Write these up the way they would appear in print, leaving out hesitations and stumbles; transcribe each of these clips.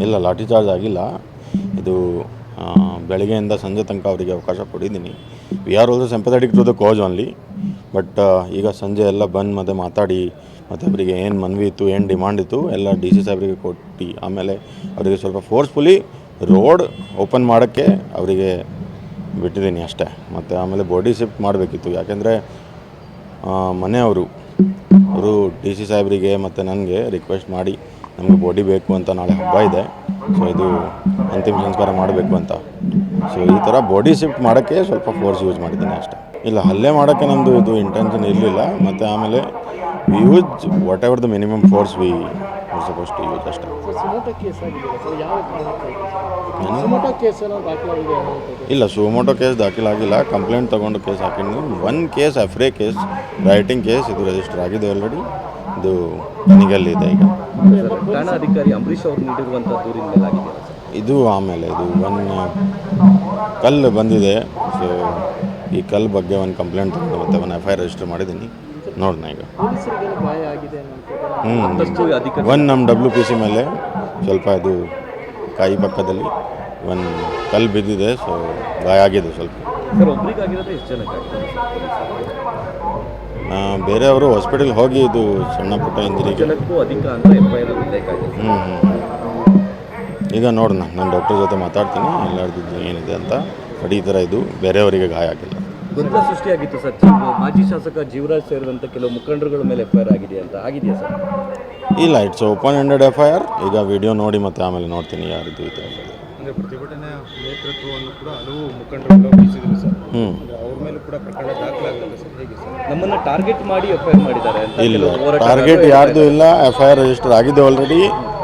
ಇಲ್ಲ ಲಾಠಿ ಚಾರ್ಜ್ ಆಗಿಲ್ಲ. ಇದು ಬೆಳಗ್ಗೆಯಿಂದ ಸಂಜೆ ತನಕ ಅವರಿಗೆ ಅವಕಾಶ ಕೊಟ್ಟಿದ್ದೀನಿ. We are also sympathetic to the cause only. But ಈಗ ಸಂಜೆ ಎಲ್ಲ ಬಂದು ಮತ್ತೆ ಮಾತಾಡಿ ಮತ್ತು ಅವರಿಗೆ ಏನು ಮನವಿ ಇತ್ತು, ಏನು ಡಿಮಾಂಡ್ ಇತ್ತು ಎಲ್ಲ ಡಿ ಸಿ ಸಾಹೇಬರಿಗೆ ಕೊಟ್ಟು ಆಮೇಲೆ ಅವರಿಗೆ ಸ್ವಲ್ಪ ಫೋರ್ಸ್ಫುಲಿ ರೋಡ್ ಓಪನ್ ಮಾಡೋಕ್ಕೆ ಅವರಿಗೆ ಬಿಟ್ಟಿದ್ದೀನಿ ಅಷ್ಟೇ. ಮತ್ತು ಆಮೇಲೆ ಬಾಡಿ ಶಿಫ್ಟ್ ಮಾಡಬೇಕಿತ್ತು. ಯಾಕೆಂದರೆ ಮನೆಯವರು ಡಿ ಸಿ ಸಾಹೇಬರಿಗೆ ಮತ್ತು ನನಗೆ ರಿಕ್ವೆಸ್ಟ್ ಮಾಡಿ ನಮಗೆ ಬಾಡಿ ಬೇಕು ಅಂತ, ನಾಳೆ ಹಬ್ಬ ಇದೆ, ಸೊ ಇದು ಅಂತಿಮ ಸಂಸ್ಕಾರ ಮಾಡಬೇಕು ಅಂತ. ಸೊ ಈ ಥರ ಬಾಡಿ ಶಿಫ್ಟ್ ಮಾಡೋಕ್ಕೆ ಸ್ವಲ್ಪ ಫೋರ್ಸ್ ಯೂಸ್ ಮಾಡಿದ್ದೀನಿ ಅಷ್ಟೇ. ಇಲ್ಲ ಹಲ್ಲೆ ಮಾಡೋಕ್ಕೆ ನಮ್ಮದು ಇದು ಇಂಟೆನ್ಷನ್ ಇರಲಿಲ್ಲ. ಮತ್ತು ಆಮೇಲೆ we use whatever the minimum force we suppose to use ಅಷ್ಟೇ. ಇಲ್ಲ ಸುಮೋಟೋ ಕೇಸ್ ದಾಖಲಾಗಿಲ್ಲ. ಕಂಪ್ಲೇಂಟ್ ತೊಗೊಂಡು ಕೇಸ್ ಹಾಕಿದ್ದೀನಿ. One case FIR case, writing case ಇದು ರಿಜಿಸ್ಟರ್ ಆಗಿದೆ ಆಲ್ರೆಡಿ. ಇದು ತನಿಖೆಯಲ್ಲಿದೆ ಈಗ. ಠಾಣಾಧಿಕಾರಿ ಅಂಬರೀಷ್ ಅವರು ನೀಡಿರುವಂಥ ದೂರಿನ ಮೇಲೆ ಆಗಿದೆ ಇದು. ಆಮೇಲೆ ಇದು ಒಂದು ಕಲ್ಲು ಬಂದಿದೆ. ಸೊ ಈ ಕಲ್ಲು ಬಗ್ಗೆ ಒಂದು ಕಂಪ್ಲೇಂಟ್ ತಗೊಂಡು ಮತ್ತೆ ಒಂದು FIR ರಿಜಿಸ್ಟರ್ ಮಾಡಿದ್ದೀನಿ. ನೋಡೋಣ ಈಗ. ಒಂದು ನಮ್ಮ WPC ಮೇಲೆ ಸ್ವಲ್ಪ ಇದು ಕಾಯಿ ಪಕ್ಕದಲ್ಲಿ ಒಂದು ಕಲ್ಲು ಬಿದ್ದಿದೆ. ಸೊ ಗಾಯ ಆಗಿದೆ ಸ್ವಲ್ಪ. ಬೇರೆಯವರು ಹಾಸ್ಪಿಟಲ್ಗೆ ಹೋಗಿ ಇದು ಸಣ್ಣ ಪುಟ್ಟ ಇಂಜರಿಗೆ ಈಗ ನೋಡೋಣ. ನಾನು ಡಾಕ್ಟರ್ ಜೊತೆ ಮಾತಾಡ್ತೀನಿ ಎಲ್ಲರದ್ದು ಏನಿದೆ ಅಂತ. ಬಟ್ ಈ ಥರ ಇದು ಬೇರೆಯವರಿಗೆ ಗಾಯ ಆಗಿಲ್ಲ. ಗೊಂದಲ ಸೃಷ್ಟಿಯಾಗಿತ್ತು ಸರ್. ಮಾಜಿ ಶಾಸಕ ಜೀವರಾಜ್ ಸೇರಿದಂತೆ ಕೆಲವು ಮುಖಂಡರುಗಳ ಮೇಲೆ FIR ಆಗಿದೆ ಅಂತ. ಆಗಿದೆಯಾ ಸರ್? ಇಲ್ಲ, ಇಟ್ಸ್ ಓಪನ್ ಎಂಡೆಡ್ FIR. ಈಗ ವಿಡಿಯೋ ನೋಡಿ ಮತ್ತೆ ಆಮೇಲೆ ನೋಡ್ತೀನಿ ಯಾರಿದು ಇದೆ. ಅಂದರೆ ಪ್ರತಿಭಟನೆ ನೇತೃತ್ವವನ್ನು ಕೂಡ ಹಲವು ಮುಖಂಡರು ವಹಿಸಿದ್ರು ಸರ್. ಅವ್ರ ಮೇಲೆ ಕೂಡ ಪ್ರಕರಣ ದಾಖಲಾಗುತ್ತೆ ಸರ್. ಹೇಗೆ ಸರ್? ನಮ್ಮನ್ನು ಟಾರ್ಗೆಟ್ ಮಾಡಿ FIR ಮಾಡಿದ್ದಾರೆ ಅಂತ. ಇಲ್ಲ, ಟಾರ್ಗೆಟ್ ಯಾರ್ದು ಇಲ್ಲ. FIR ರಿಜಿಸ್ಟರ್ ಆಗಿದೆ ಆಲ್ರೆಡಿ.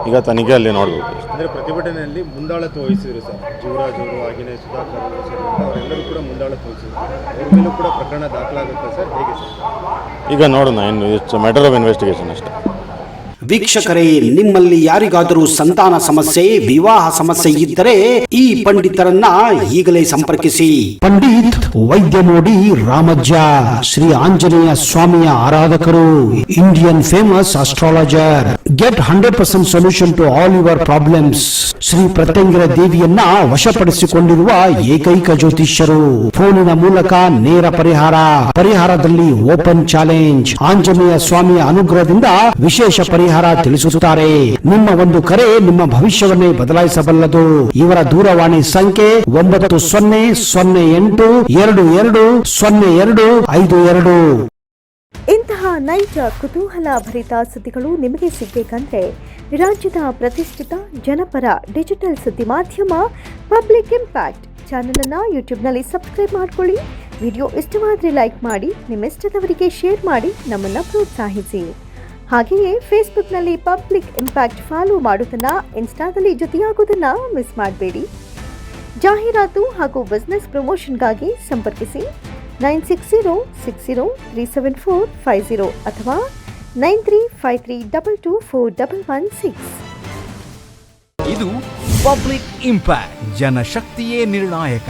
ಈಗ ತನಿಖೆಯಲ್ಲಿ ನೋಡಬೇಕು. ಅಂದರೆ ಪ್ರತಿಭಟನೆಯಲ್ಲಿ ಮುಂದಾಳತ್ವ ವಹಿಸಿದ್ರು ಸರ್. ಜೀವರಾಜ್ ಅವರು, ಹಾಗೆಯೇ ಸುಧಾಕರ್ ಅವರು ಸೇರಿದಂತೆ ಅವರೆಲ್ಲರೂ ಕೂಡ ಮುಂದಾಳತ್ವ ವಹಿಸಿದ್ರು. ಅವ್ರ ಮೇಲೂ ಕೂಡ ಪ್ರಕರಣ ದಾಖಲಾಗುತ್ತೆ ಸರ್. ಹೇಗೆ ಸರ್? ಈಗ ನೋಡೋಣ. ಇನ್ನು ಇಟ್ಸ್ ಮ್ಯಾಟರ್ ಆಫ್ ಇನ್ವೆಸ್ಟಿಗೇಷನ್ ಅಷ್ಟೇ. ವೀಕ್ಷಕರೇ, ನಿಮ್ಮಲ್ಲಿ ಯಾರಿಗಾದರೂ ಸಂತಾನ ಸಮಸ್ಯೆ, ವಿವಾಹ ಸಮಸ್ಯೆ ಇದ್ದರೆ ಈ ಪಂಡಿತರನ್ನ ಈಗಲೇ ಸಂಪರ್ಕಿಸಿ. ಪಂಡಿತ್ ವೈದ್ಯ ನೋಡಿ ರಾಮಜ್ಜ, ಶ್ರೀ ಆಂಜನೇಯ ಸ್ವಾಮಿಯ ಆರಾಧಕರು, Indian famous astrologer. Get 100% solution to all your problems. Shri Pratyangira ದೇವಿಯನ್ನ ವಶಪಡಿಸಿಕೊಂಡಿರುವ ಏಕೈಕ ಜ್ಯೋತಿಷ್ಯರು. ಫೋನಿನ ಮೂಲಕ ನೇರ ಪರಿಹಾರದಲ್ಲಿ ಓಪನ್ ಚಾಲೆಂಜ್. ಆಂಜನೇಯ ಸ್ವಾಮಿಯ ಅನುಗ್ರಹದಿಂದ ವಿಶೇಷ ಪರಿಹಾರ ತಿಳಿಸುತ್ತಾರೆ. ನಿಮ್ಮ ಒಂದು ಕರೆ ನಿಮ್ಮ ಭವಿಷ್ಯವನ್ನೇ ಬದಲಾಯಿಸಬಲ್ಲದು. ಇವರ ದೂರವಾಣಿ ಸಂಖ್ಯೆ 9008220252. ಇಂತಹ ನೈಜ ಕುತೂಹಲ ಭರಿತ ಸುದ್ದಿಗಳು ನಿಮಗೆ ಸಿಗಬೇಕಂದ್ರೆ ರಾಜ್ಯದ ಪ್ರತಿಷ್ಠಿತ ಜನಪರ ಡಿಜಿಟಲ್ ಸುದ್ದಿ ಮಾಧ್ಯಮ ಪಬ್ಲಿಕ್ ಇಂಪ್ಯಾಕ್ಟ್ ಚಾನೆಲ್ ಅನ್ನು ಯೂಟ್ಯೂಬ್ನಲ್ಲಿ ಸಬ್ಸ್ಕ್ರೈಬ್ ಮಾಡಿಕೊಳ್ಳಿ. ವಿಡಿಯೋ ಇಷ್ಟವಾದರೆ ಲೈಕ್ ಮಾಡಿ, ನಿಮ್ಮಿಷ್ಟದವರಿಗೆ ಶೇರ್ ಮಾಡಿ ನಮ್ಮನ್ನು ಪ್ರೋತ್ಸಾಹಿಸಿ. ಹಾಗೆಯೇ ಫೇಸ್ಬುಕ್ನಲ್ಲಿ ಪಬ್ಲಿಕ್ ಇಂಪ್ಯಾಕ್ಟ್ ಫಾಲೋ ಮಾಡೋದನ್ನು, ಇನ್ಸ್ಟಾದಲ್ಲಿ ಜೊತೆಯಾಗೋದನ್ನು ಮಿಸ್ ಮಾಡಬೇಡಿ. ಜಾಹೀರಾತು ಹಾಗೂ ಬಿಸ್ನೆಸ್ ಪ್ರಮೋಷನ್ಗಾಗಿ ಸಂಪರ್ಕಿಸಿ 9606037450 ಅಥವಾ 9353224116. ಇದು ಪಬ್ಲಿಕ್ ಇಂಪ್ಯಾಕ್ಟ್. ಜನಶಕ್ತಿಯೇ ನಿರ್ಣಾಯಕ.